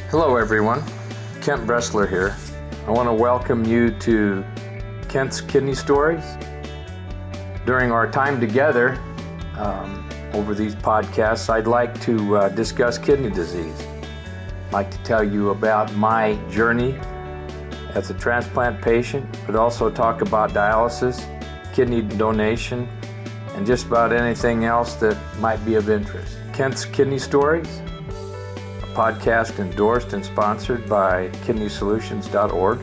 Hello everyone, Kent.Bressler here. I want to welcome you to Kent's Kidney Stories. During our time together over these podcasts, I'd like to discuss kidney disease. I'd like to tell you about my journey as a transplant patient, but also talk about dialysis, kidney donation, and just about anything else that might be of interest. Kent's Kidney Stories, podcast endorsed and sponsored by kidneysolutions.org.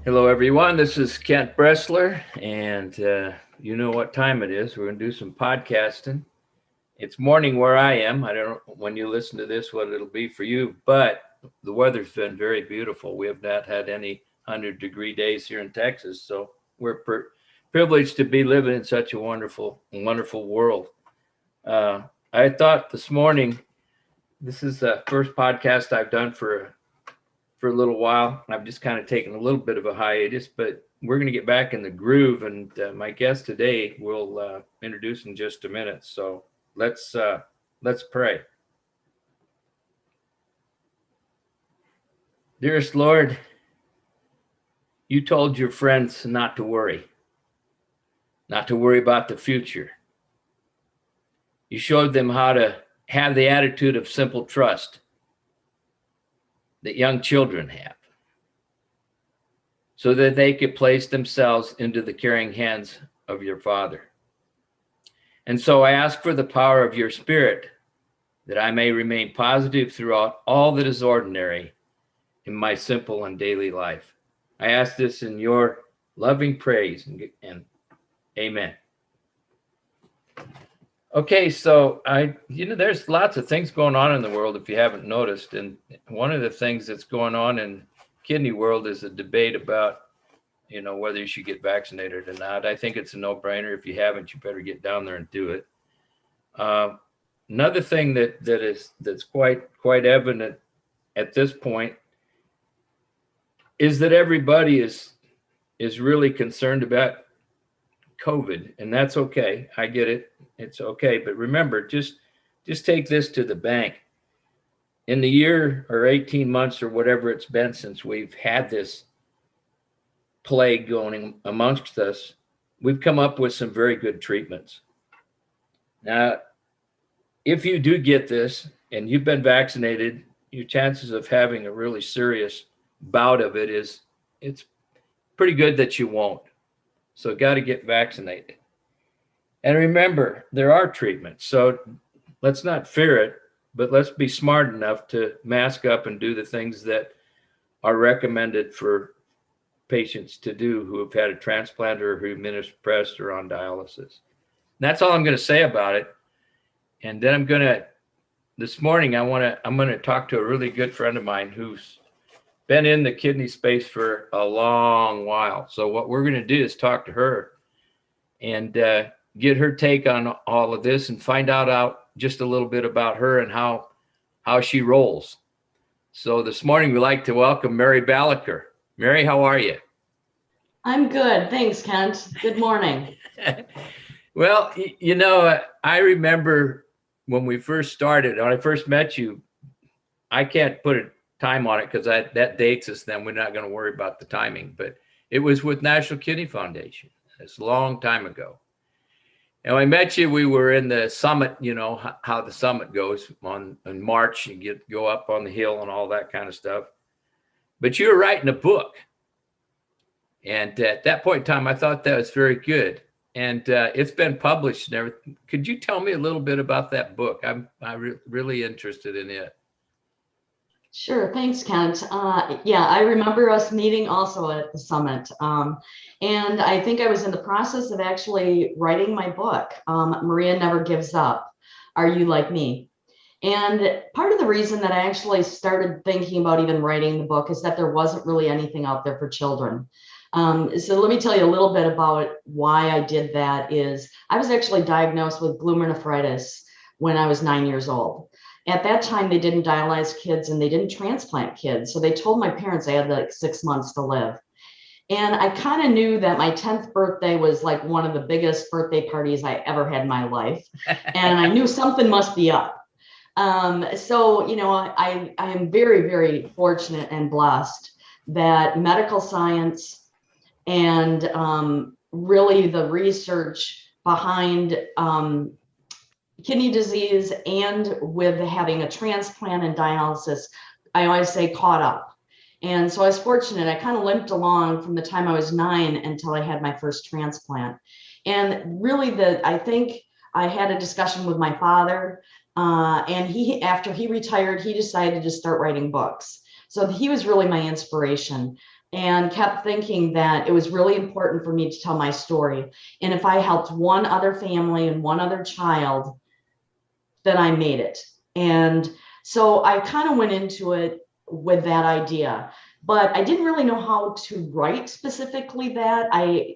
Hello everyone, this is Kent.Bressler, and you know what time it is. We're going to do some podcasting. It's morning where I am. I don't know when you listen to this what it'll be for you, but the weather's been very beautiful. We have not had any 100-degree days here in Texas, so we're privileged to be living in such a wonderful world. I thought this morning, this is the first podcast I've done for a little while. I've just kind of taken a little bit of a hiatus, but we're going to get back in the groove, and my guest today will introduce in just a minute. So let's pray. Dearest Lord, you told your friends not to worry about the future. You showed them how to have the attitude of simple trust that young children have, so that they could place themselves into the caring hands of your Father. And so I ask for the power of your Spirit that I may remain positive throughout all that is ordinary in my simple and daily life. I ask this in your loving praise and amen. Okay, so there's lots of things going on in the world if you haven't noticed. And one of the things that's going on in kidney world is a debate about, whether you should get vaccinated or not. I think it's a no-brainer. If you haven't, you better get down there and do it. Another thing that's quite evident at this point is that everybody is really concerned about COVID, and that's okay. I get it. It's okay. But remember, just take this to the bank. In the year or 18 months or whatever it's been since we've had this plague going amongst us, we've come up with some very good treatments. Now, if you do get this and you've been vaccinated, your chances of having a really serious bout of it's pretty good that you won't. So got to get vaccinated. And remember, there are treatments. So let's not fear it, but let's be smart enough to mask up and do the things that are recommended for patients to do who have had a transplant or who immunosuppressed or on dialysis. And that's all I'm going to say about it. And then this morning, I'm going to talk to a really good friend of mine who's been in the kidney space for a long while. So what we're going to do is talk to her and get her take on all of this and find out just a little bit about her and how she rolls. So this morning, we'd like to welcome Mary Baliker. Mary, how are you? I'm good. Thanks, Kent. Good morning. Well, I remember when we first started, when I first met you, I can't put a time on it because that dates us, then we're not going to worry about the timing, but it was with National Kidney Foundation. It's a long time ago. And when I met you, we were in the summit, how the summit goes in March, you go up on the hill and all that kind of stuff. But you were writing a book. And at that point in time, I thought that was very good. And it's been published and everything. Could you tell me a little bit about that book? I'm really interested in it. Sure. Thanks, Kent. Yeah, I remember us meeting also at the summit. And I think I was in the process of actually writing my book, Maria Never Gives Up. Are You Like Me? And part of the reason that I actually started thinking about even writing the book is that there wasn't really anything out there for children. So let me tell you a little bit about why I did that. Is I was actually diagnosed with glomerulonephritis when I was 9 years old. At that time, they didn't dialyze kids and they didn't transplant kids. So they told my parents I had like 6 months to live. And I kind of knew that my 10th birthday was like one of the biggest birthday parties I ever had in my life. And I knew something must be up. So, I am very, very fortunate and blessed that medical science and really the research behind kidney disease and with having a transplant and dialysis, I always say caught up. And so I was fortunate. I kind of limped along from the time I was 9 until I had my first transplant. And really, I think I had a discussion with my father, and after he retired, he decided to start writing books. So he was really my inspiration, and kept thinking that it was really important for me to tell my story. And if I helped one other family and one other child, then I made it. And so I kind of went into it with that idea, but I didn't really know how to write specifically that.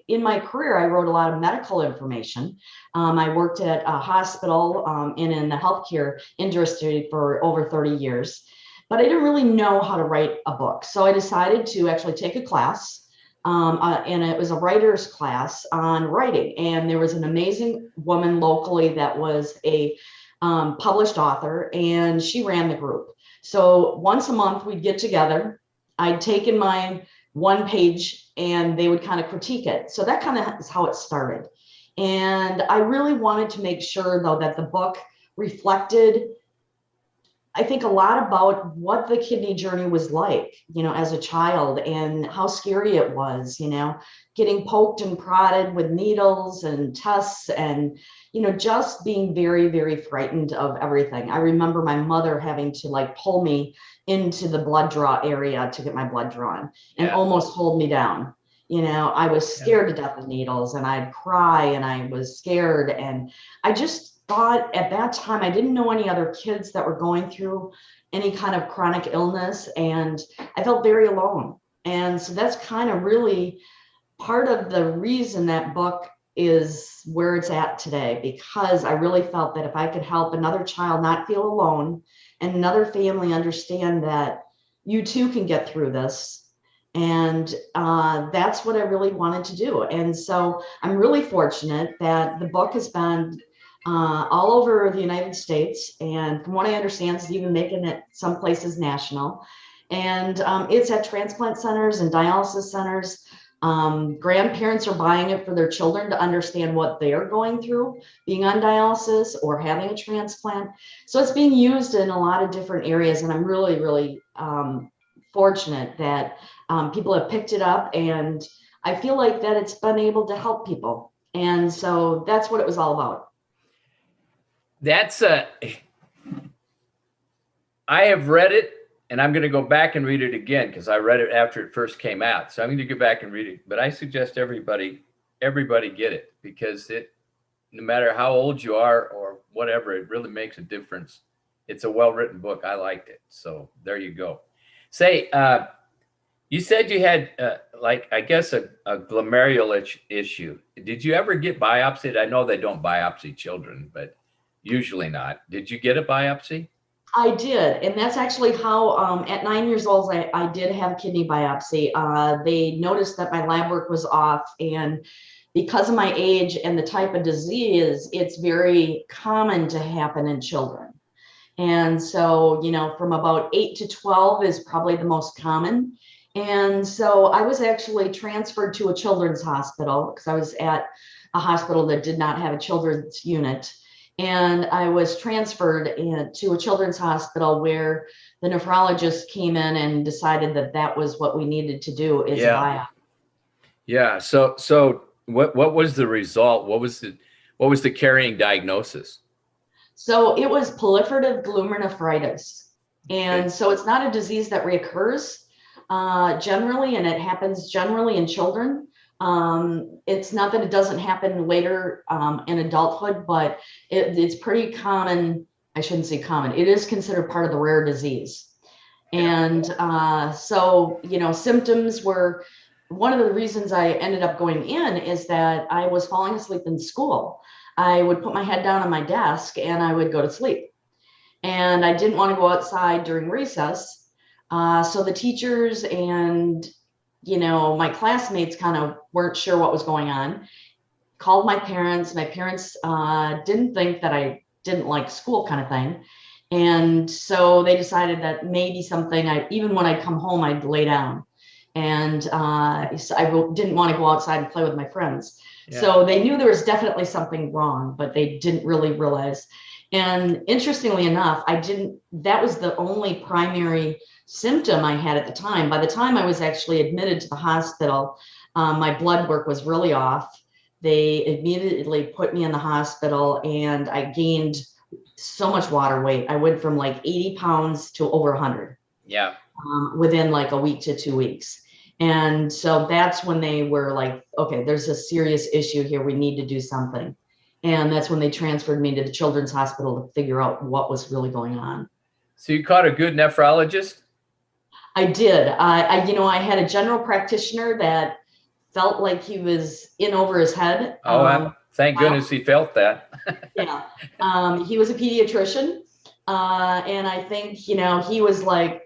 In my career, I wrote a lot of medical information. I worked at a hospital and in the healthcare industry for over 30 years, but I didn't really know how to write a book. So I decided to actually take a class. And it was a writer's class on writing. And there was an amazing woman locally that was a published author, and she ran the group. So once a month we'd get together. I'd taken my one page and they would kind of critique it. So that kind of is how it started. And I really wanted to make sure, though, that the book reflected, I think, a lot about what the kidney journey was like, as a child, and how scary it was, getting poked and prodded with needles and tests, and, just being very, very frightened of everything. I remember my mother having to pull me into the blood draw area to get my blood drawn and almost hold me down. I was scared to death of needles, and I'd cry, and I was scared. And I just thought at that time, I didn't know any other kids that were going through any kind of chronic illness, and I felt very alone. And so that's kind of really part of the reason that book is where it's at today, because I really felt that if I could help another child not feel alone, and another family understand that you too can get through this. And that's what I really wanted to do. And so I'm really fortunate that the book has been all over the United States. And from what I understand, it's even making it some places national. And it's at transplant centers and dialysis centers. Grandparents are buying it for their children to understand what they're going through being on dialysis or having a transplant. So it's being used in a lot of different areas. And I'm really, really fortunate that people have picked it up. And I feel like that it's been able to help people. And so that's what it was all about. I have read it, and I'm going to go back and read it again because I read it after it first came out. So I'm going to go back and read it. But I suggest everybody get it, because no matter how old you are or whatever, it really makes a difference. It's a well-written book. I liked it. So there you go. Say, you said you had I guess a glomerular issue. Did you ever get biopsied? I know they don't biopsy children, but usually not. Did you get a biopsy? I did. And that's actually how, at 9 years old, I did have a kidney biopsy. They noticed that my lab work was off. And because of my age and the type of disease, it's very common to happen in children. And so, from about 8 to 12 is probably the most common. And so I was actually transferred to a children's hospital because I was at a hospital that did not have a children's unit. And I was transferred to a children's hospital where the nephrologist came in and decided that that was what we needed to do is a biopsy. Yeah. So what was the result? What was the carrying diagnosis? So it was proliferative glomerulonephritis. And so it's not a disease that reoccurs generally, and it happens generally in children. It's not that it doesn't happen later in adulthood, but it's pretty common. I shouldn't say common. It is considered part of the rare disease. And so, symptoms were, one of the reasons I ended up going in is that I was falling asleep in school. I would put my head down on my desk and I would go to sleep. And I didn't want to go outside during recess. So the teachers and my classmates kind of weren't sure what was going on. Called my parents. My parents didn't think that I didn't like school, kind of thing. And so they decided that maybe something, even when I'd come home, I'd lay down. And so I didn't want to go outside and play with my friends. Yeah. So they knew there was definitely something wrong, but they didn't really realize. And interestingly enough, that was the only primary symptom I had at the time. By the time I was actually admitted to the hospital, my blood work was really off. They immediately put me in the hospital, and I gained so much water weight. I went from like 80 pounds to over 100. Yeah. Within like a week to 2 weeks. And so that's when they were like, okay, there's a serious issue here. We need to do something. And that's when they transferred me to the Children's Hospital to figure out what was really going on. So you caught a good nephrologist? I did. I had a general practitioner that felt like he was in over his head. Thank goodness he felt that. Yeah. He was a pediatrician. And I think, he was like,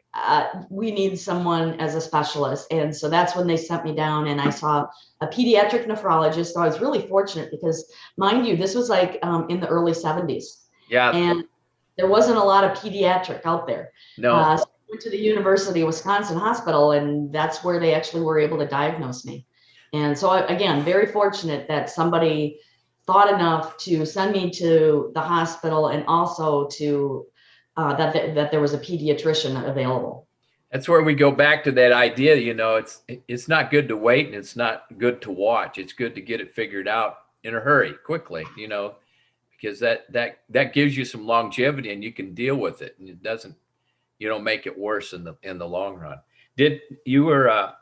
we need someone as a specialist. And so that's when they sent me down, and I saw a pediatric nephrologist. So I was really fortunate because, mind you, this was like in the early 70s. Yeah. And there wasn't a lot of pediatric out there. No. So I went to the University of Wisconsin Hospital, and that's where they actually were able to diagnose me. And so again, very fortunate that somebody thought enough to send me to the hospital, and also to that there was a pediatrician available. That's where we go back to that idea. It's not good to wait, and it's not good to watch. It's good to get it figured out in a hurry, quickly. Because that gives you some longevity, and you can deal with it, and you don't make it worse in the long run. You were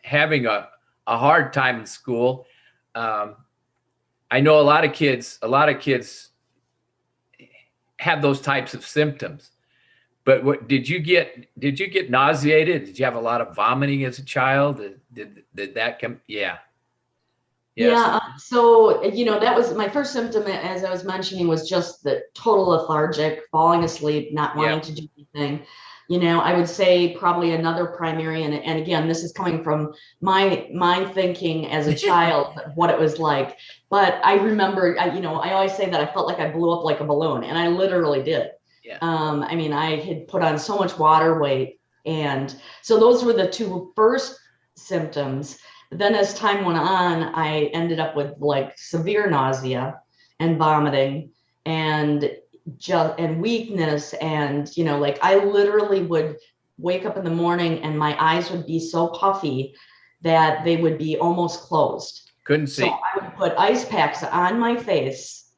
having a hard time in school? I know a lot of kids have those types of symptoms, but what did you get nauseated? Did you have a lot of vomiting as a child? Did that come? Yeah. Yes. Yeah. So, that was my first symptom, as I was mentioning, was just the total lethargic, falling asleep, not wanting to do anything. I would say probably another primary, and again, this is coming from my thinking as a child, what it was like. But I remember, I always say that I felt like I blew up like a balloon, and I literally did. Yeah. I had put on so much water weight, and so those were the two first symptoms. Then as time went on, I ended up with like severe nausea and vomiting, and weakness, and like I literally would wake up in the morning and my eyes would be so puffy that they would be almost closed. Couldn't see. So I would put ice packs on my face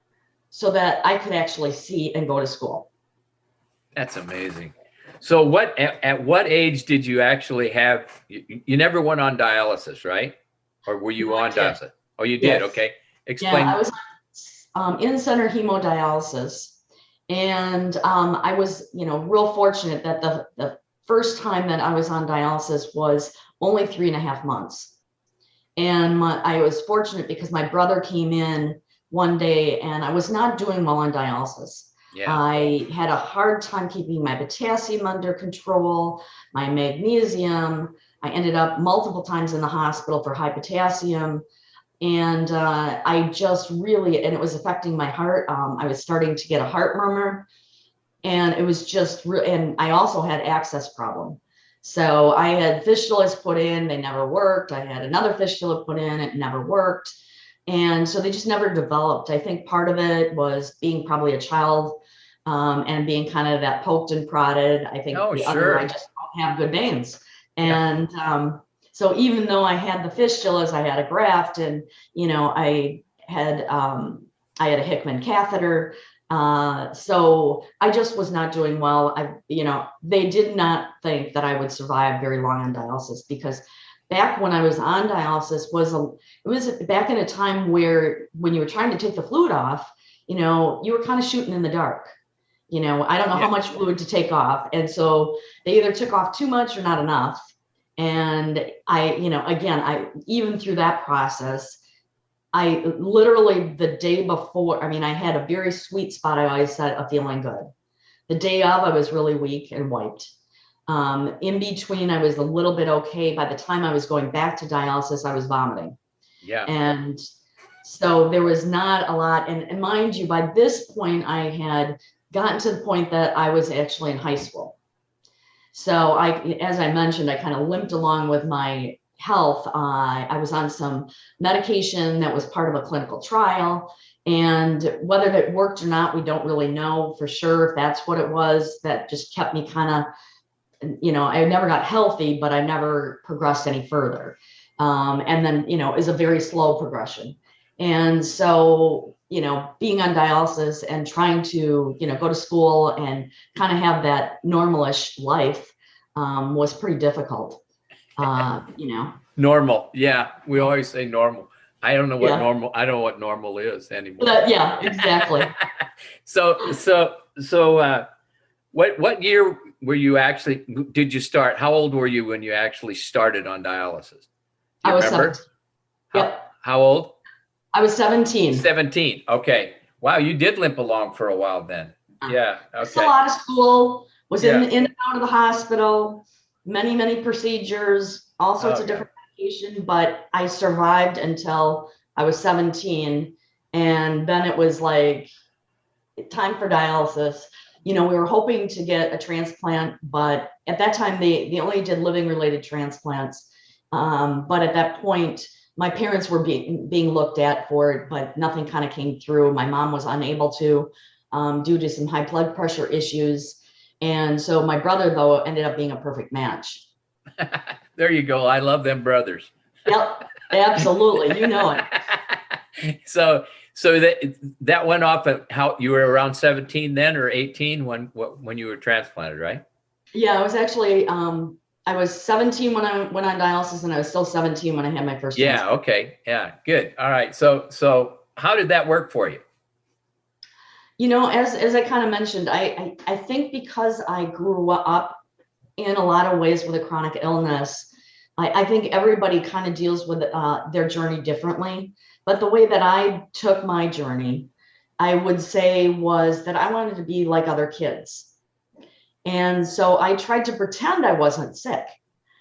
so that I could actually see and go to school. That's amazing. So at what age did you actually have, you never went on dialysis, right? Or were you on dialysis? Oh, you did. Yes. Okay. Explain. Yeah, I was on in-center hemodialysis. And I was, real fortunate that the first time that I was on dialysis was only 3.5 months. And I was fortunate because my brother came in one day, and I was not doing well on dialysis. Yeah. I had a hard time keeping my potassium under control, my magnesium. I ended up multiple times in the hospital for high potassium. And I just really, and it was affecting my heart. I was starting to get a heart murmur, and it was just, and I also had access problem. So I had fistulas put in, they never worked. I had another fistula put in, it never worked. And so they just never developed. I think part of it was being probably a child, and being kind of that poked and prodded. I think other, I just don't have good veins. And so even though I had the fistulas, I had a graft, and I had a Hickman catheter. So I just was not doing well. They did not think that I would survive very long on dialysis, because back when I was on dialysis it was back in a time where when you were trying to take the fluid off, you were kind of shooting in the dark. I don't know how much fluid to take off. And so they either took off too much or not enough. And I even through that process, I literally the day before, I had a very sweet spot. I always said of feeling good. The day of, I was really weak and wiped. In between, I was a little bit okay. By the time I was going back to dialysis, I was vomiting. Yeah. And so there was not a lot. And mind you, by this point, I had gotten to the point that I was actually in high school. So as I mentioned, I kind of limped along with my health. I was on some medication that was part of a clinical trial. And whether it worked or not, we don't really know for sure if that's what it was that just kept me kind of, I never got healthy, but I never progressed any further. And then, is a very slow progression. And so, being on dialysis and trying to, go to school and kind of have that normalish life was pretty difficult, Normal. Yeah. We always say normal. I don't know what Yeah. normal, I don't know what normal is anymore. Yeah, exactly. What year were you actually, did you start? How old were you when you actually started on dialysis? Do you I was remember? 17. Yep. How old? I was 17. 17. Okay. Wow. You did limp along for a while then. Yeah. Missed a Okay. lot of school, was Yeah. in and out of the hospital, many procedures, all sorts of yeah. different medication, but I survived until I was 17. And then it was like time for dialysis. We were hoping to get a transplant, but at that time they only did living related transplants. But at that point, my parents were being looked at for it, but nothing kind of came through. My mom was unable to, due to some high blood pressure issues. And so my brother, though, ended up being a perfect match. There you go. I love them brothers. Yep, absolutely. You know it. So that went off at how you were around 17 then or 18 when you were transplanted, right? Yeah, I was actually I was 17 when I went on dialysis, and I was still 17 when I had my first transplant. Okay. Yeah, good. All right. So how did that work for you? As I kind of mentioned, I think because I grew up in a lot of ways with a chronic illness, I think everybody kind of deals with their journey differently. But the way that I took my journey, I would say, was that I wanted to be like other kids. And so I tried to pretend I wasn't sick.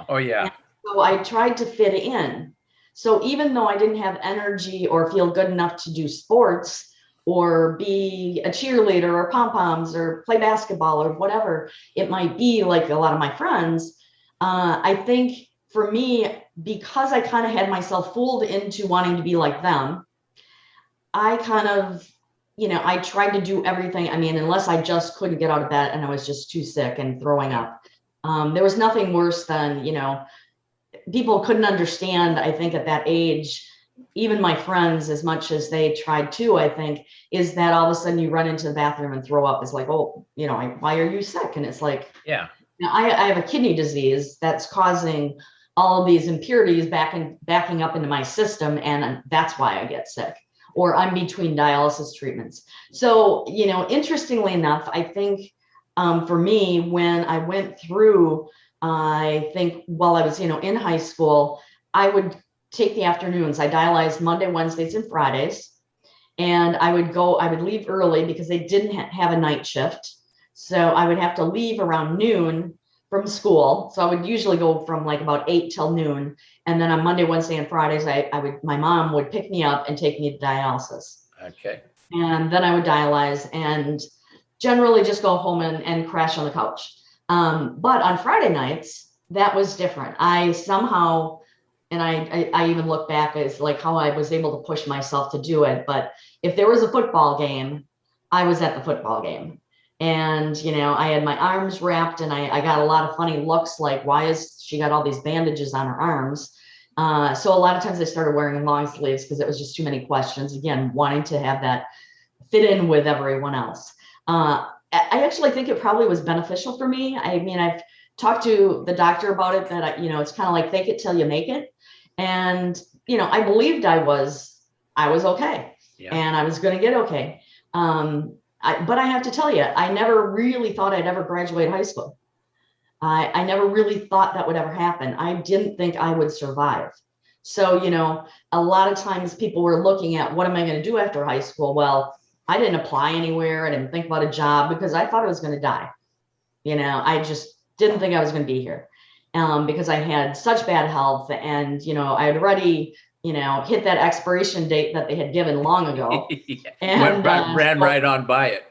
Oh, yeah. And so I tried to fit in. So even though I didn't have energy or feel good enough to do sports or be a cheerleader or pom-poms or play basketball or whatever it might be, like a lot of my friends, I think for me, because I kind of had myself fooled into wanting to be like them, I kind of, I tried to do everything. I mean, unless I just couldn't get out of bed and I was just too sick and throwing up. There was nothing worse than, people couldn't understand, I think, at that age, even my friends, as much as they tried to, I think, is that all of a sudden you run into the bathroom and throw up. It's like, oh, why are you sick? And it's like, yeah, I have a kidney disease that's causing all of these impurities backing up into my system, and that's why I get sick, or I'm between dialysis treatments. So, interestingly enough, I think for me, when I went through, I think while I was, in high school, I would take the afternoons. I dialyzed Monday, Wednesdays, and Fridays. And I would leave early because they didn't have a night shift. So I would have to leave around noon from school. So I would usually go from like about 8 till noon. And then on Monday, Wednesday, and Fridays, my mom would pick me up and take me to dialysis. Okay. And then I would dialyze and generally just go home and crash on the couch. But on Friday nights, that was different. I somehow, and I even look back as like how I was able to push myself to do it. But if there was a football game, I was at the football game. And, I had my arms wrapped and I got a lot of funny looks like, why is she got all these bandages on her arms? So a lot of times I started wearing long sleeves because it was just too many questions. Again, wanting to have that fit in with everyone else. I actually think it probably was beneficial for me. I mean, I've talked to the doctor about it, that, it's kind of like fake it till you make it. And, I believed I was okay. Yeah. And I was going to get okay. But I have to tell you, I never really thought I'd ever graduate high school. I never really thought that would ever happen. I didn't think I would survive. So, a lot of times people were looking at, what am I going to do after high school? Well, I didn't apply anywhere. I didn't think about a job because I thought I was going to die. I just didn't think I was going to be here because I had such bad health, and I had already hit that expiration date that they had given long ago. Yeah. And ran right on by it.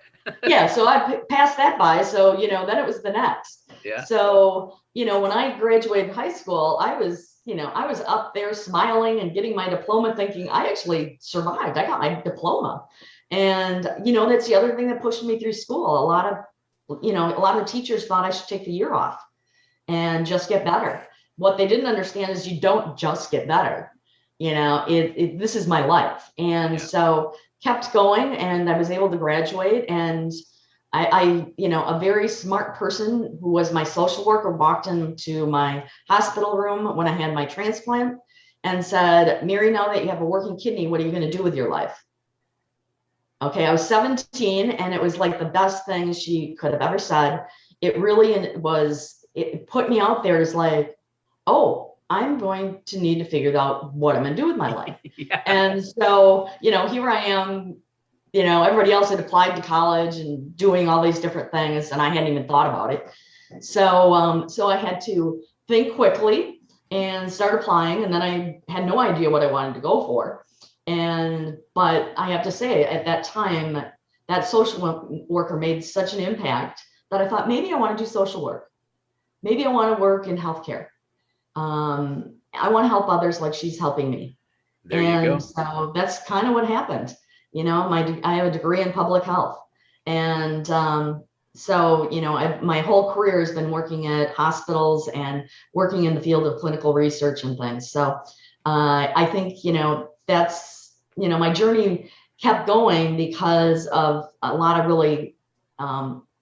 yeah, so I passed that by. So then it was the next. Yeah. So when I graduated high school, I was up there smiling and getting my diploma, thinking I actually survived. I got my diploma. And that's the other thing that pushed me through school. A lot of teachers thought I should take the year off and just get better. What they didn't understand is you don't just get better. This is my life. And so kept going, and I was able to graduate. And I a very smart person who was my social worker walked into my hospital room when I had my transplant and said, Mary, now that you have a working kidney, what are you going to do with your life? Okay, I was 17, and it was like the best thing she could have ever said. It really was, it put me out there as like, oh, I'm going to need to figure out what I'm going to do with my life. Yeah. And so, here I am, everybody else had applied to college and doing all these different things, and I hadn't even thought about it. So I had to think quickly and start applying, and then I had no idea what I wanted to go for. But I have to say, at that time, that social worker made such an impact that I thought, maybe I want to do social work. Maybe I want to work in healthcare. I want to help others like she's helping me. There you go. So that's kind of what happened. I have a degree in public health. And so, my whole career has been working at hospitals and working in the field of clinical research and things. So I think, that's, my journey kept going because of a lot of really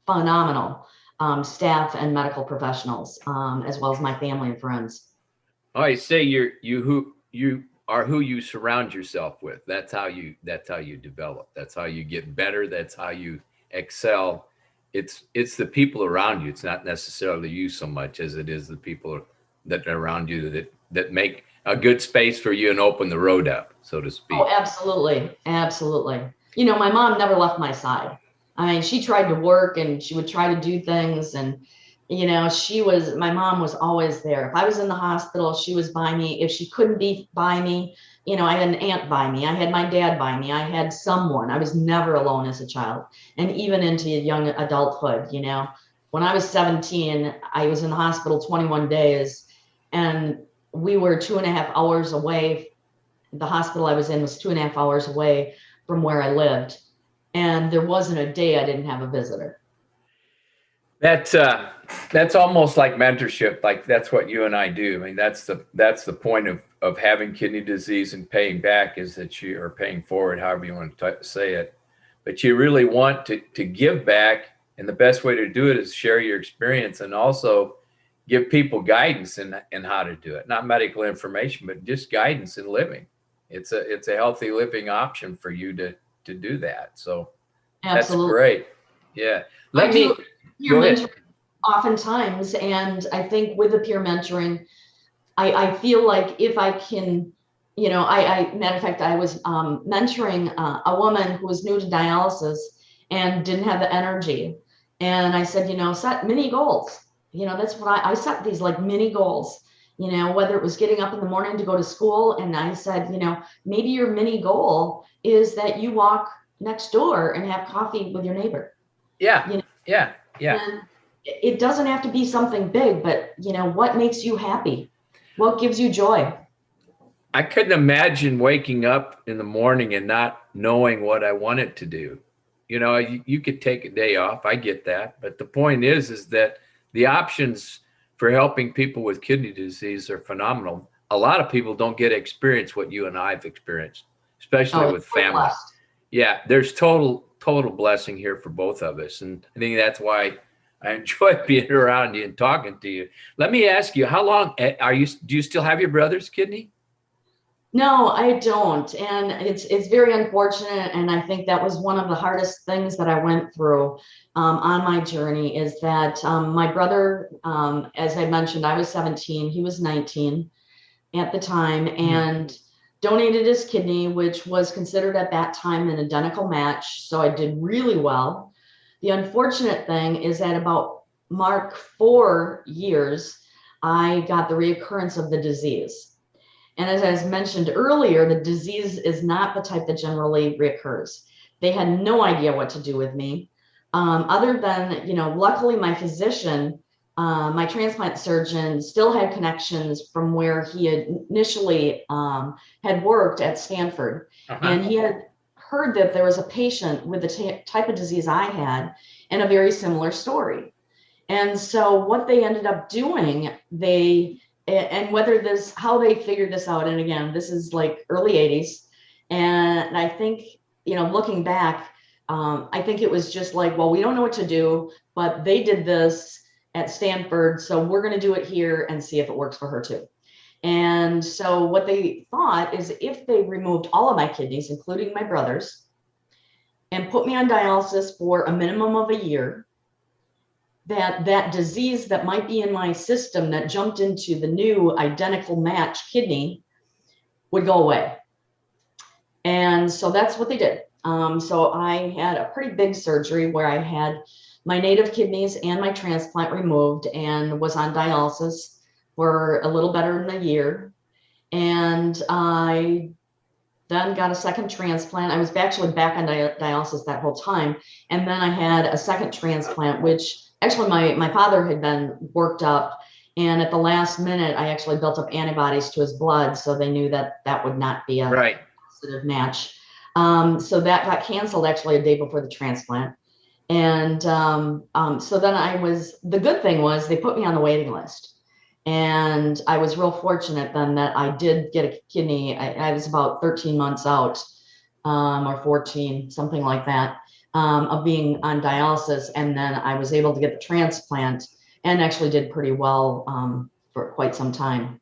phenomenal staff and medical professionals, as well as my family and friends. I say you are who you surround yourself with. That's how you develop. That's how you get better. That's how you excel. It's the people around you. It's not necessarily you so much as it is the people that are around you that make a good space for you and open the road up, so to speak. Oh, absolutely. Absolutely. My mom never left my side. I mean, she tried to work and she would try to do things, and my mom was always there. If I was in the hospital, she was by me. If she couldn't be by me, I had an aunt by me. I had my dad by me. I had someone. I was never alone as a child. And even into young adulthood, when I was 17, I was in the hospital 21 days, and we were 2.5 hours away. The hospital I was in was 2.5 hours away from where I lived. And there wasn't a day I didn't have a visitor. That's almost like mentorship. Like that's what you and I do. I mean, that's the point of having kidney disease and paying back, is that you are paying forward, however you want to say it. But you really want to give back, and the best way to do it is share your experience and also give people guidance in how to do it. Not medical information, but just guidance in living. It's a healthy living option for you to do that. So Absolutely. That's great. Yeah. Peer mentoring oftentimes, and I think with the peer mentoring, I feel like if I can, matter of fact, I was mentoring a woman who was new to dialysis and didn't have the energy. And I said, set mini goals. That's what I set these like mini goals, whether it was getting up in the morning to go to school. And I said, maybe your mini goal is that you walk next door and have coffee with your neighbor. Yeah. Yeah. And it doesn't have to be something big, but what makes you happy? What gives you joy? I couldn't imagine waking up in the morning and not knowing what I wanted to do. You could take a day off. I get that. But the point is that the options for helping people with kidney disease are phenomenal. A lot of people don't get to experience what you and I've experienced, especially with family. Blessed. Yeah, there's total blessing here for both of us. And I think that's why I enjoy being around you and talking to you. Let me ask you, how long do you still have your brother's kidney? No, I don't. And it's very unfortunate. And I think that was one of the hardest things that I went through on my journey, is that my brother, as I mentioned, I was 17, he was 19 at the time, and donated his kidney, which was considered at that time an identical match. So I did really well. The unfortunate thing is that about mark 4 years, I got the reoccurrence of the disease. And as I mentioned earlier, the disease is not the type that generally reoccurs. They had no idea what to do with me, other than, luckily my physician, my transplant surgeon, still had connections from where he had initially had worked at Stanford. And he had heard that there was a patient with the type of disease I had and a very similar story. And so what they ended up doing, and whether how they figured this out, and again, this is like early 80s. And I think, looking back, I think it was just like, well, we don't know what to do, but they did this at Stanford, so we're going to do it here and see if it works for her too. And so what they thought is if they removed all of my kidneys, including my brother's, and put me on dialysis for a minimum of a year, that disease that might be in my system that jumped into the new identical match kidney would go away. And so that's what they did. So I had a pretty big surgery where I had my native kidneys and my transplant removed and was on dialysis for a little better than a year. And I then got a second transplant. I was actually back on dialysis that whole time. And then I had a second transplant, which actually my father had been worked up. And at the last minute, I actually built up antibodies to his blood. So they knew that that would not be a positive match. So that got canceled actually a day before the transplant. And so then the good thing was they put me on the waiting list. And I was real fortunate then that I did get a kidney. I was about 13 months out, or 14, something like that, of being on dialysis. And then I was able to get the transplant and actually did pretty well for quite some time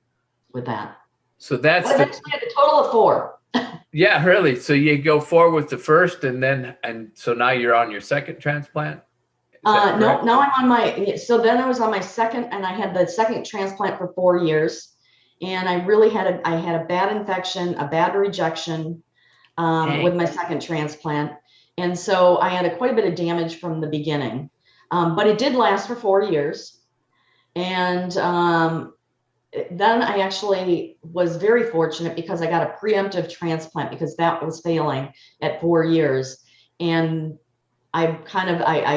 with that. So that's I actually had a total of 4. Yeah, really. So you go forward with the first, and so now you're on your second transplant? No, now I'm so then I was on my second, and I had the second transplant for 4 years. And I really had a bad infection, a bad rejection with my second transplant. And so I had quite a bit of damage from the beginning, but it did last for 4 years. And then I actually was very fortunate because I got a preemptive transplant because that was failing at 4 years. And I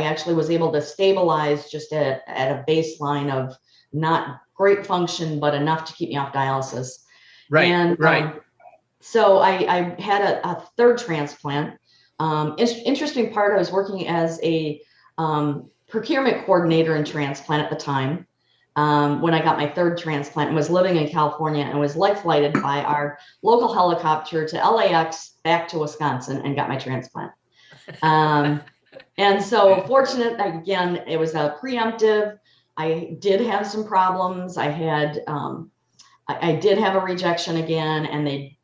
actually was able to stabilize just at a baseline of not great function, but enough to keep me off dialysis. Right. And so I had a third transplant. Interesting part, I was working as a procurement coordinator in transplant at the time. When I got my third transplant and was living in California and was life flighted by our local helicopter to LAX back to Wisconsin and got my transplant. And so fortunate, again, it was a preemptive. I did have some problems. I did have a rejection again, and they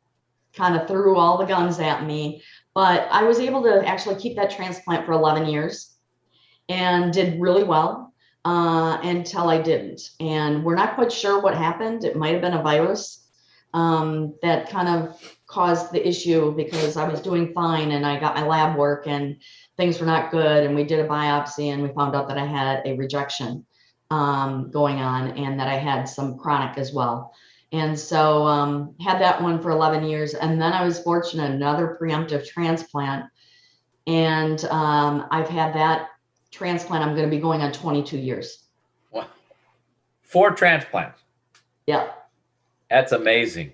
kind of threw all the guns at me, but I was able to actually keep that transplant for 11 years and did really well until I didn't. And we're not quite sure what happened. It might've been a virus that kind of caused the issue because I was doing fine and I got my lab work and things were not good. And we did a biopsy and we found out that I had a rejection going on and that I had some chronic as well. And so had that one for 11 years. And then I was fortunate, another preemptive transplant. And I've had that transplant. I'm going to be going on 22 years. Wow. 4 transplants. Yeah. That's amazing.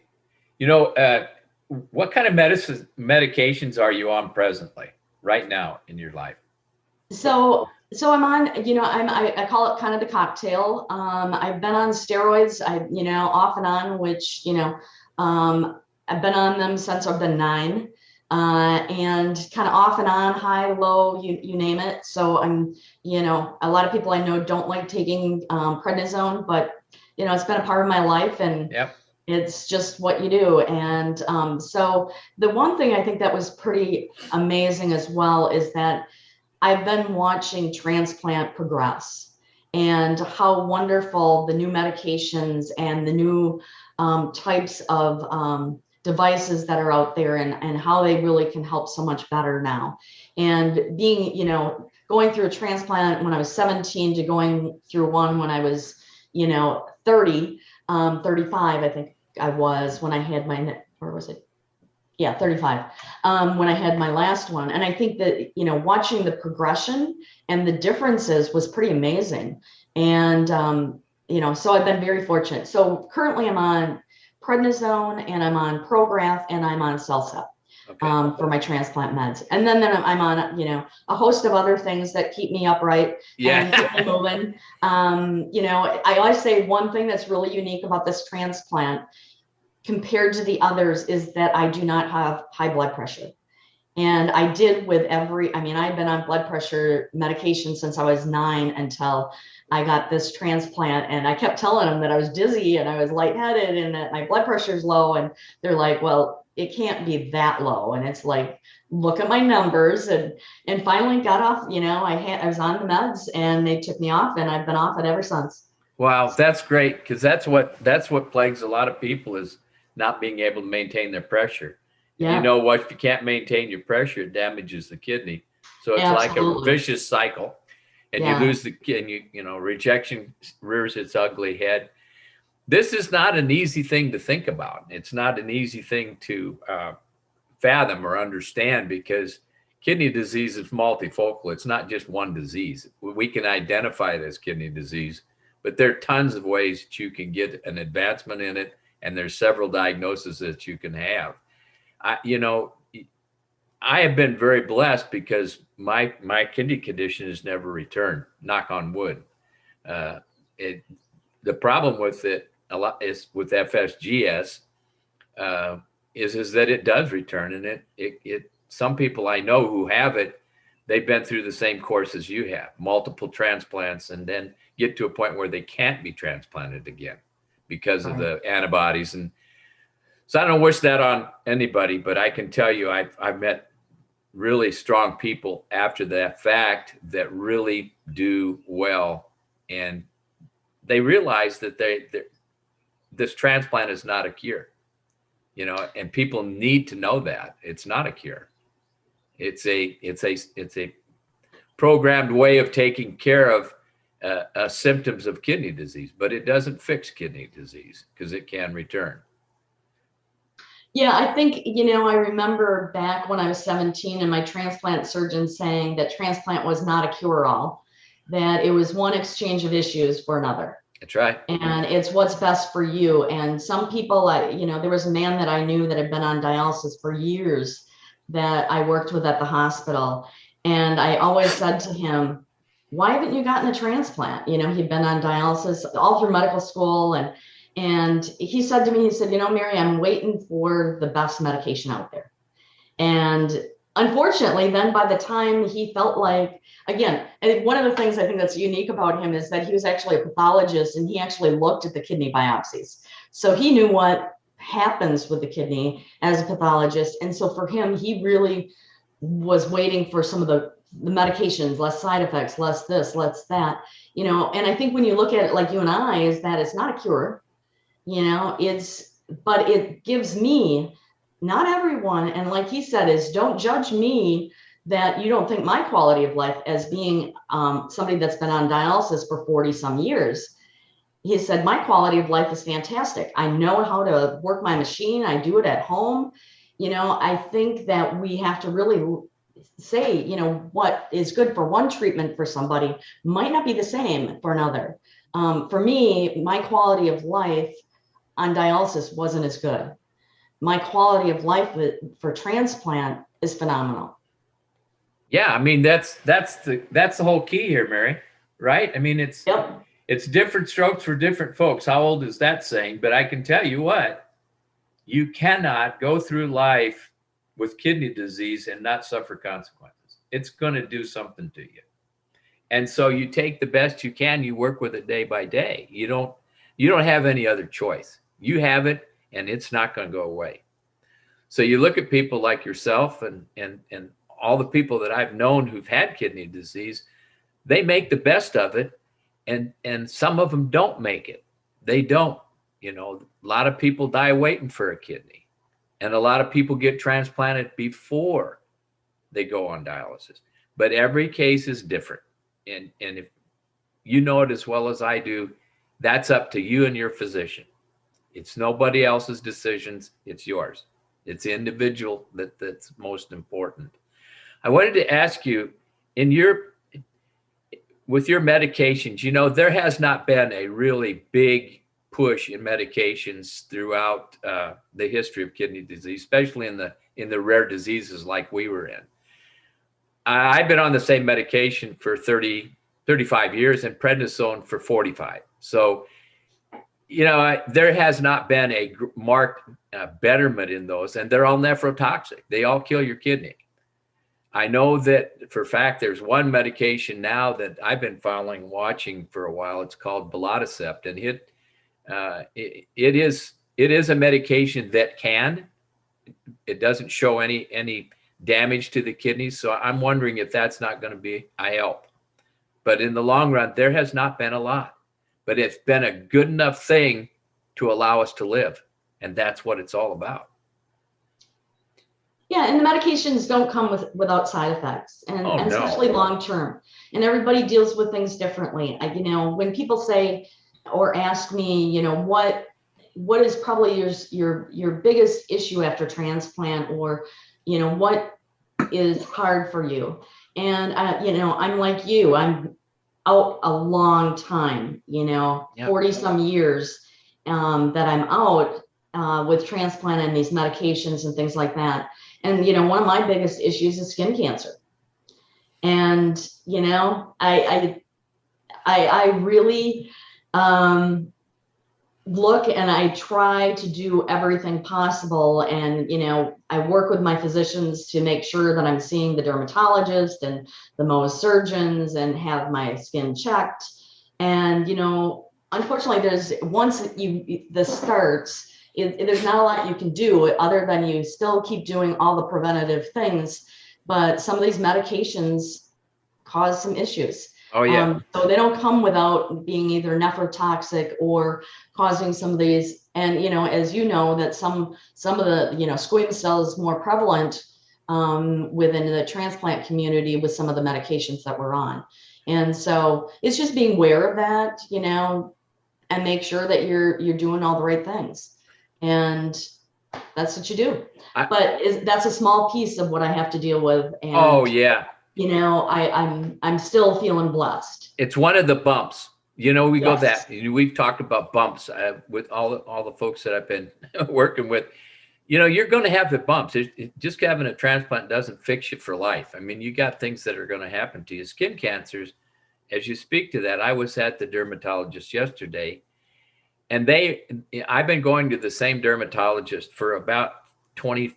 What kind of medications are you on presently right now in your life? So I'm on, I call it kind of the cocktail. I've been on steroids, off and on, which, I've been on them since I've been 9, and kind of off and on, high, low, you name it. So I'm, a lot of people I know don't like taking prednisone, but, it's been a part of my life and yep. It's just what you do. And so the one thing I think that was pretty amazing as well is that I've been watching transplant progress and how wonderful the new medications and the new types of devices that are out there and how they really can help so much better now. And being, going through a transplant when I was 17 to going through one when I was, 30, 35, I think I was when I had my, or was it? Yeah, 35, when I had my last one. And I think that, watching the progression and the differences was pretty amazing. And, so I've been very fortunate. So currently I'm on prednisone and I'm on Prograf and I'm on Celsep. Okay. For my transplant meds. And then I'm on, a host of other things that keep me upright and keep me Yeah. moving. I always say one thing that's really unique about this transplant compared to the others is that I do not have high blood pressure. And I did with I've been on blood pressure medication since I was 9 until I got this transplant. And I kept telling them that I was dizzy and I was lightheaded and that my blood pressure is low. And they're like, well, it can't be that low. And it's like, look at my numbers, and finally got off, I was on the meds and they took me off and I've been off it ever since. Wow, that's great, because that's what plagues a lot of people, is not being able to maintain their pressure. And you Yeah, know what? If you can't maintain your pressure, it damages the kidney. So it's like a absolutely. vicious cycle, and you Yeah. lose the kidney. Rejection rears its ugly head. This is not an easy thing to think about. It's not an easy thing to fathom or understand, because kidney disease is multifocal. It's not just one disease. We can identify it as kidney disease, but there are tons of ways that you can get an advancement in it, and there's several diagnoses that you can have. I have been very blessed because my kidney condition has never returned. Knock on wood. Uh, it The problem with it a lot is with FSGS, uh, is that it does return, and it some people I know who have it, they've been through the same course as you have, multiple transplants, and then get to a point where they can't be transplanted again because of Right. the antibodies. And so I don't wish that on anybody, but I can tell you I've met really strong people after that fact that really do well, and they realize that this transplant is not a cure, and people need to know that it's not a cure. It's a programmed way of taking care of symptoms of kidney disease, but it doesn't fix kidney disease because it can return. Yeah, I think, I remember back when I was 17 and my transplant surgeon saying that transplant was not a cure-all, that it was one exchange of issues for another. That's right. And it's what's best for you. And some people, there was a man that I knew that had been on dialysis for years that I worked with at the hospital. And I always said to him, why haven't you gotten a transplant? He'd been on dialysis all through medical school. And he said to me, Mary, I'm waiting for the best medication out there. And unfortunately, then by the time he felt like, again, and one of the things I think that's unique about him is that he was actually a pathologist and he actually looked at the kidney biopsies. So he knew what happens with the kidney as a pathologist. And so for him, he really was waiting for some of the medications, less side effects, less this, less that, and I think when you look at it like you and I, is that it's not a cure, but it gives me, not everyone, and like he said, is don't judge me that you don't think my quality of life as being somebody that's been on dialysis for 40 some years. He said, my quality of life is fantastic. I know how to work my machine. I do it at home. I think that we have to really say, what is good for one treatment for somebody might not be the same for another. For me, my quality of life on dialysis wasn't as good. My quality of life for transplant is phenomenal. Yeah, I mean that's the whole key here, Mary. Right? I mean Yep. it's different strokes for different folks. How old is that saying? But I can tell you what, you cannot go through life with kidney disease and not suffer consequences. It's going to do something to you. And so you take the best you can, you work with it day by day. You don't have any other choice. You have it and it's not going to go away. So you look at people like yourself and all the people that I've known who've had kidney disease, they make the best of it, and some of them don't make it. They don't. A lot of people die waiting for a kidney, and a lot of people get transplanted before they go on dialysis. but every case is different. And if you know it as well as I do, that's up to you and your physician. It's nobody else's decisions. It's yours. It's individual that's most important. I wanted to ask you, with your medications, there has not been a really big push in medications throughout the history of kidney disease, especially in the rare diseases like we were in. I've been on the same medication for 35 years and prednisone for 45. So, there has not been a marked betterment in those, and they're all nephrotoxic. They all kill your kidney. I know that for a fact there's one medication now that I've been watching for a while. It's called Baliker, and it is a medication that it doesn't show any damage to the kidneys. So I'm wondering if that's not going to be a help. But in the long run, there has not been a lot, but it's been a good enough thing to allow us to live. And that's what it's all about. Yeah, and the medications don't come without side effects, and especially long term. And everybody deals with things differently. When people say or ask me, what is probably your biggest issue after transplant, or what is hard for you, and I'm like you, I'm out a long time, 40 some years that I'm out with transplant and these medications and things like that. And, one of my biggest issues is skin cancer. And, I really look and I try to do everything possible. And, I work with my physicians to make sure that I'm seeing the dermatologist and the Mohs surgeons and have my skin checked. And, unfortunately, once this starts, there's not a lot you can do other than you still keep doing all the preventative things. But some of these medications cause some issues. Oh, yeah. So they don't come without being either nephrotoxic or causing some of these. And, as you know, that some of the, squamous cell is more prevalent within the transplant community with some of the medications that we're on. And so it's just being aware of that, and make sure that you're doing all the right things. And that's what you do. But that's a small piece of what I have to deal with. And, oh, yeah. I'm still feeling blessed. It's one of the bumps. We go Yes. that we've talked about bumps with all the folks that I've been working with. You're going to have the bumps. Just having a transplant doesn't fix you for life. I mean, you got things that are going to happen to you. Skin cancers, as you speak to that, I was at the dermatologist yesterday, and I've been going to the same dermatologist for about 20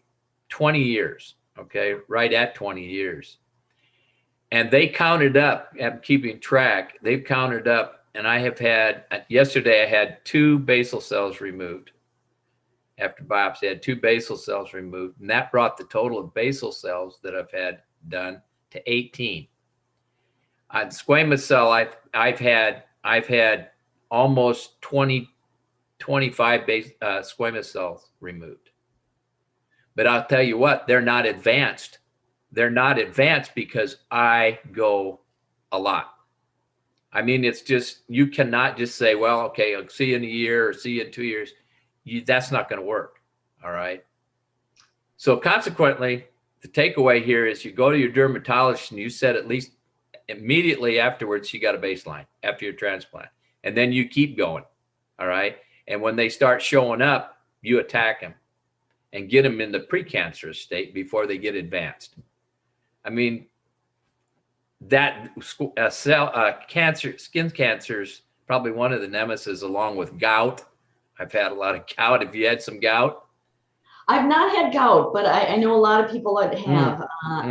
years. Okay. Right at 20 years. And they counted up, I'm keeping track. They've counted up, and yesterday I had 2 basal cells removed. After biopsy, I had 2 basal cells removed, and that brought the total of basal cells that I've had done to 18. On squamous cell, I've had almost 25 squamous cells removed. But I'll tell you what, they're not advanced. They're not advanced because I go a lot. I mean, it's just, you cannot just say, well, okay, I'll see you in a year or see you in 2 years. That's not going to work. All right. So consequently, the takeaway here is you go to your dermatologist and you said at least immediately afterwards, you got a baseline after your transplant, and then you keep going. All right. And when they start showing up, you attack them and get them in the precancerous state before they get advanced. I mean, that skin cancers, probably one of the nemesis, along with gout. I've had a lot of gout. Have you had some gout? I've not had gout, but I know a lot of people that have, but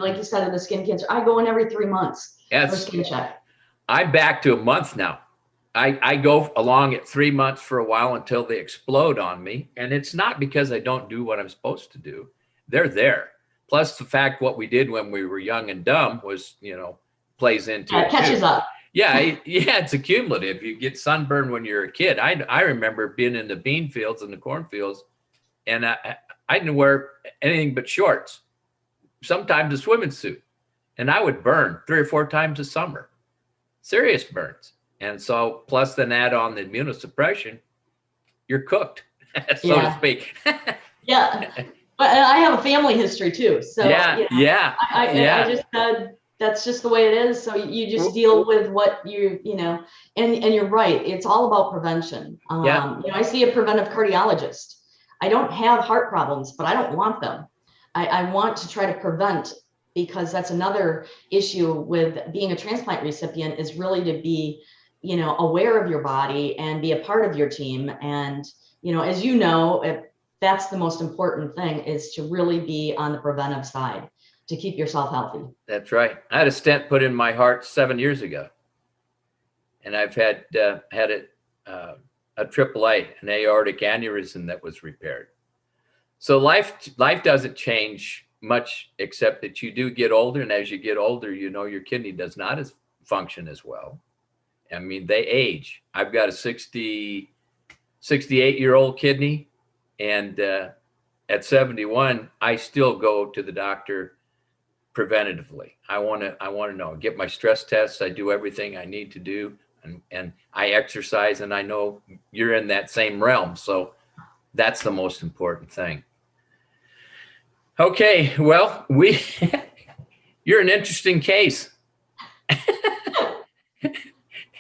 like you said, with the skin cancer, I go in every 3 months for skin check. I'm back to a month now. I go along at 3 months for a while until they explode on me. And it's not because I don't do what I'm supposed to do. They're there. Plus the fact what we did when we were young and dumb was, plays into it. Catches up. Yeah, it's accumulative. You get sunburned when you're a kid. I remember being in the bean fields and the cornfields, and I didn't wear anything but shorts, sometimes a swimming suit. and I would burn 3 or 4 times a summer, serious burns. And so plus then add on the immunosuppression, you're cooked, so to speak. Yeah. But I have a family history too. So yeah, yeah, I just said that's just the way it is. So you just deal with what and you're right. It's all about prevention. I see a preventive cardiologist. I don't have heart problems, but I don't want them. I want to try to prevent, because that's another issue with being a transplant recipient, is really to be, aware of your body and be a part of your team. And, as you know, that's the most important thing, is to really be on the preventive side to keep yourself healthy. That's right. I had a stent put in my heart 7 years ago, and I've had a AAA, an aortic aneurysm that was repaired. So life doesn't change much, except that you do get older, and as you get older, your kidney does not function as well. I mean, they age. I've got a 68-year-old kidney, and at 71, I still go to the doctor preventatively. I want to know, get my stress tests. I do everything I need to do, and I exercise, and I know you're in that same realm. So that's the most important thing. Okay, well, you're an interesting case.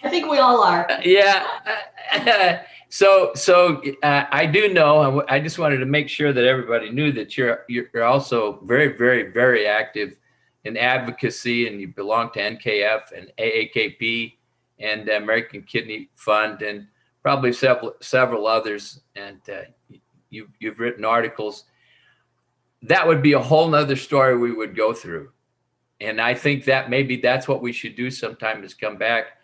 I think we all are. Yeah. So I do know. I just wanted to make sure that everybody knew that you're also very, very, very active in advocacy, and you belong to NKF and AAKP and American Kidney Fund, and probably several others. And you've written articles. That would be a whole nother story we would go through. And I think that maybe that's what we should do sometime, is come back.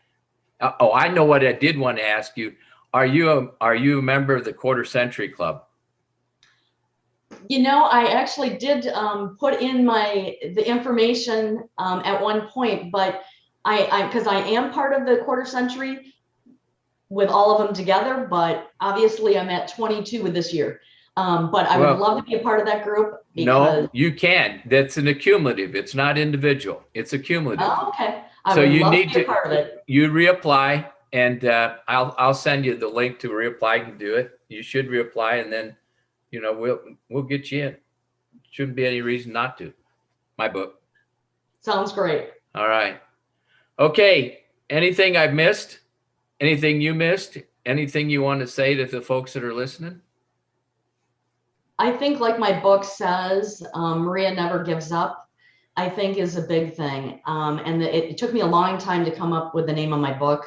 Oh, I know what I did want to ask you. Are you a member of the Quarter Century Club? I actually did put in the information at one point, but because I am part of the Quarter Century with all of them together, but obviously I'm at 22 with this year. But I would love to be a part of that group. No, you can. That's an accumulative. It's not individual. It's accumulative. Oh, okay. So you love need to be a part of it. You reapply, and I'll send you the link to reapply. You can do it. You should reapply, and then we'll get you in. Shouldn't be any reason not to. My book. Sounds great. All right. Okay. Anything I've missed? Anything you missed? Anything you want to say to the folks that are listening? I think, like my book says, Maria never gives up, I think, is a big thing. And it took me a long time to come up with the name of my book.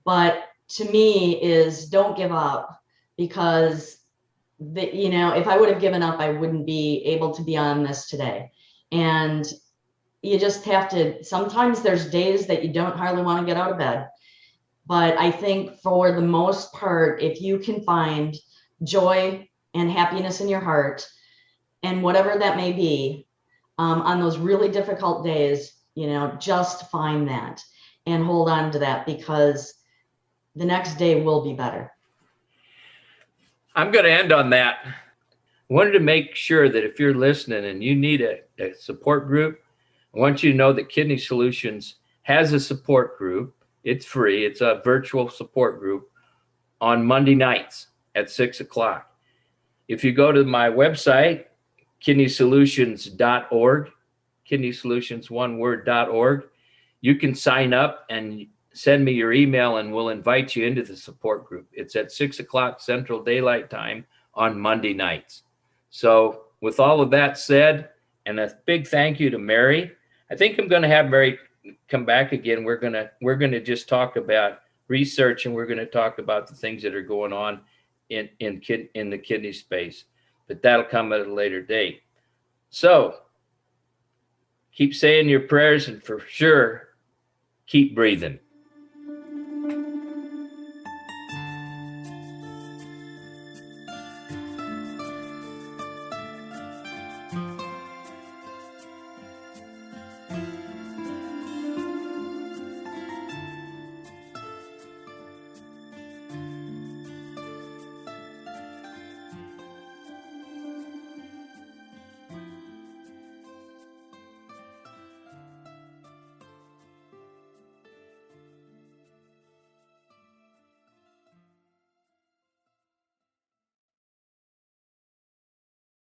But to me is don't give up, because if I would have given up, I wouldn't be able to be on this today. And you just have to, sometimes there's days that you don't hardly want to get out of bed. But I think for the most part, if you can find joy and happiness in your heart, and whatever that may be, on those really difficult days, just find that and hold on to that, because the next day will be better. I'm going to end on that. I wanted to make sure that if you're listening and you need a support group, I want you to know that Kidney Solutions has a support group. It's free. It's a virtual support group on Monday nights at 6:00. If you go to my website, kidneysolutions.org, kidneysolutions, one word.org, you can sign up and send me your email, and we'll invite you into the support group. It's at 6:00 Central Daylight Time on Monday nights. So with all of that said, and a big thank you to Mary. I think I'm going to have Mary come back again. We're going to just talk about research, and we're going to talk about the things that are going on in the kidney space, but that'll come at a later date. So keep saying your prayers, and for sure, keep breathing.